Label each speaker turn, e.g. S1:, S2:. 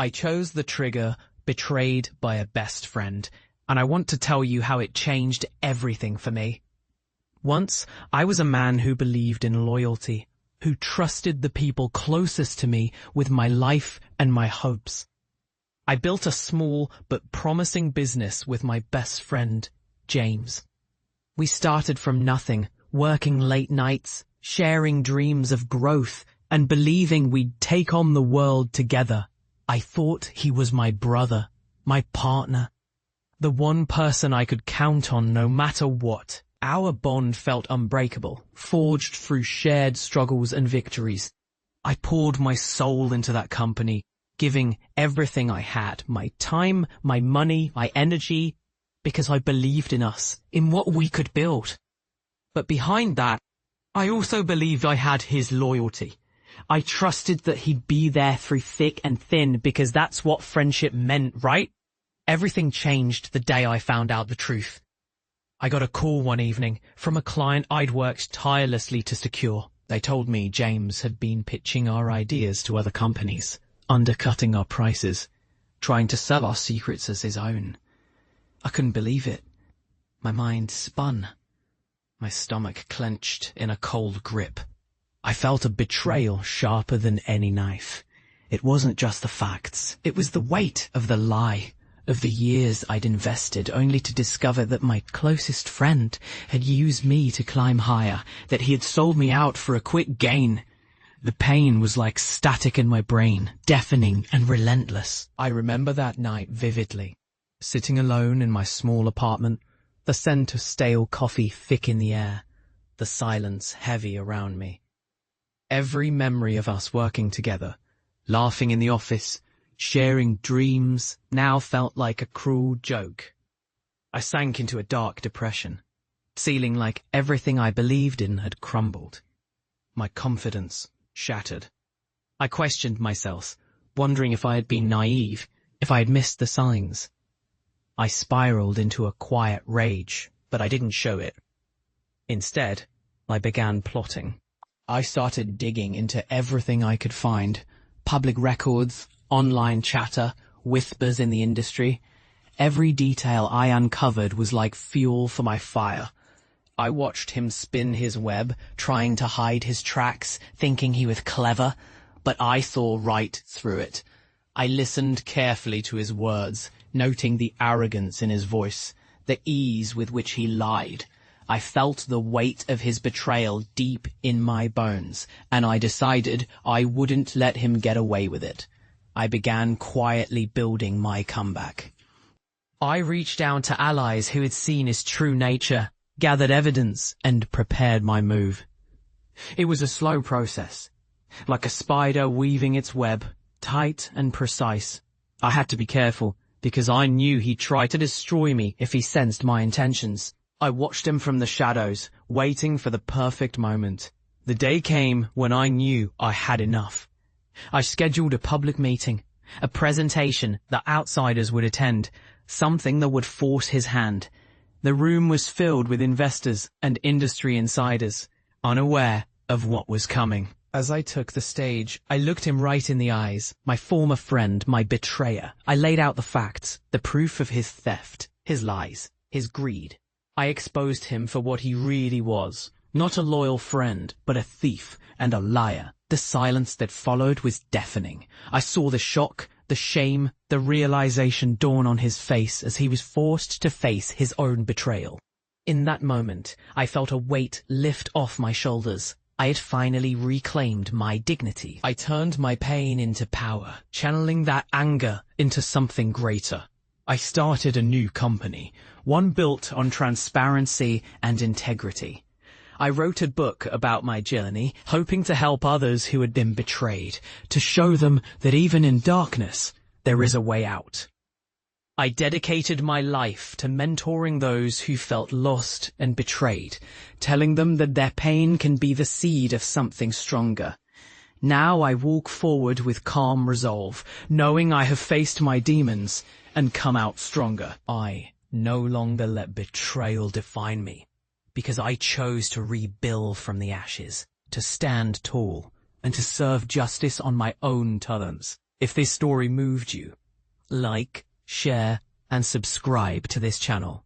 S1: I chose the trigger, betrayed by a best friend, and I want to tell you how it changed everything for me. Once, I was a man who believed in loyalty, who trusted the people closest to me with my life and my hopes. I built a small but promising business with my best friend, James. We started from nothing, working late nights, sharing dreams of growth, and believing we'd take on the world together. I thought he was my brother, my partner, the one person I could count on no matter what. Our bond felt unbreakable, forged through shared struggles and victories. I poured my soul into that company, giving everything I had, my time, my money, my energy, because I believed in us, in what we could build. But behind that, I also believed I had his loyalty. I trusted that he'd be there through thick and thin because that's what friendship meant, right? Everything changed the day I found out the truth. I got a call one evening from a client I'd worked tirelessly to secure. They told me James had been pitching our ideas to other companies, undercutting our prices, trying to sell our secrets as his own. I couldn't believe it. My mind spun. My stomach clenched in a cold grip. I felt a betrayal sharper than any knife. It wasn't just the facts. It was the weight of the lie, of the years I'd invested, only to discover that my closest friend had used me to climb higher, that he had sold me out for a quick gain. The pain was like static in my brain, deafening and relentless. I remember that night vividly, sitting alone in my small apartment, the scent of stale coffee thick in the air, the silence heavy around me. Every memory of us working together, laughing in the office, sharing dreams, now felt like a cruel joke. I sank into a dark depression, feeling like everything I believed in had crumbled. My confidence shattered. I questioned myself, wondering if I had been naive, if I had missed the signs. I spiraled into a quiet rage, but I didn't show it. Instead, I began plotting. I started digging into everything I could find, public records, online chatter, whispers in the industry. Every detail I uncovered was like fuel for my fire. I watched him spin his web, trying to hide his tracks, thinking he was clever, but I saw right through it. I listened carefully to his words, noting the arrogance in his voice, the ease with which he lied. I felt the weight of his betrayal deep in my bones, and I decided I wouldn't let him get away with it. I began quietly building my comeback. I reached out to allies who had seen his true nature, gathered evidence, and prepared my move. It was a slow process, like a spider weaving its web, tight and precise. I had to be careful, because I knew he'd try to destroy me if he sensed my intentions. I watched him from the shadows, waiting for the perfect moment. The day came when I knew I had enough. I scheduled a public meeting, a presentation that outsiders would attend, something that would force his hand. The room was filled with investors and industry insiders, unaware of what was coming. As I took the stage, I looked him right in the eyes, my former friend, my betrayer. I laid out the facts, the proof of his theft, his lies, his greed. I exposed him for what he really was, not a loyal friend, but a thief and a liar. The silence that followed was deafening. I saw the shock, the shame, the realization dawn on his face as he was forced to face his own betrayal. In that moment, I felt a weight lift off my shoulders. I had finally reclaimed my dignity. I turned my pain into power, channeling that anger into something greater. I started a new company, one built on transparency and integrity. I wrote a book about my journey, hoping to help others who had been betrayed, to show them that even in darkness, there is a way out. I dedicated my life to mentoring those who felt lost and betrayed, telling them that their pain can be the seed of something stronger. Now I walk forward with calm resolve, knowing I have faced my demons and come out stronger. I no longer let betrayal define me, because I chose to rebuild from the ashes, to stand tall, and to serve justice on my own terms. If this story moved you, like, share, and subscribe to this channel.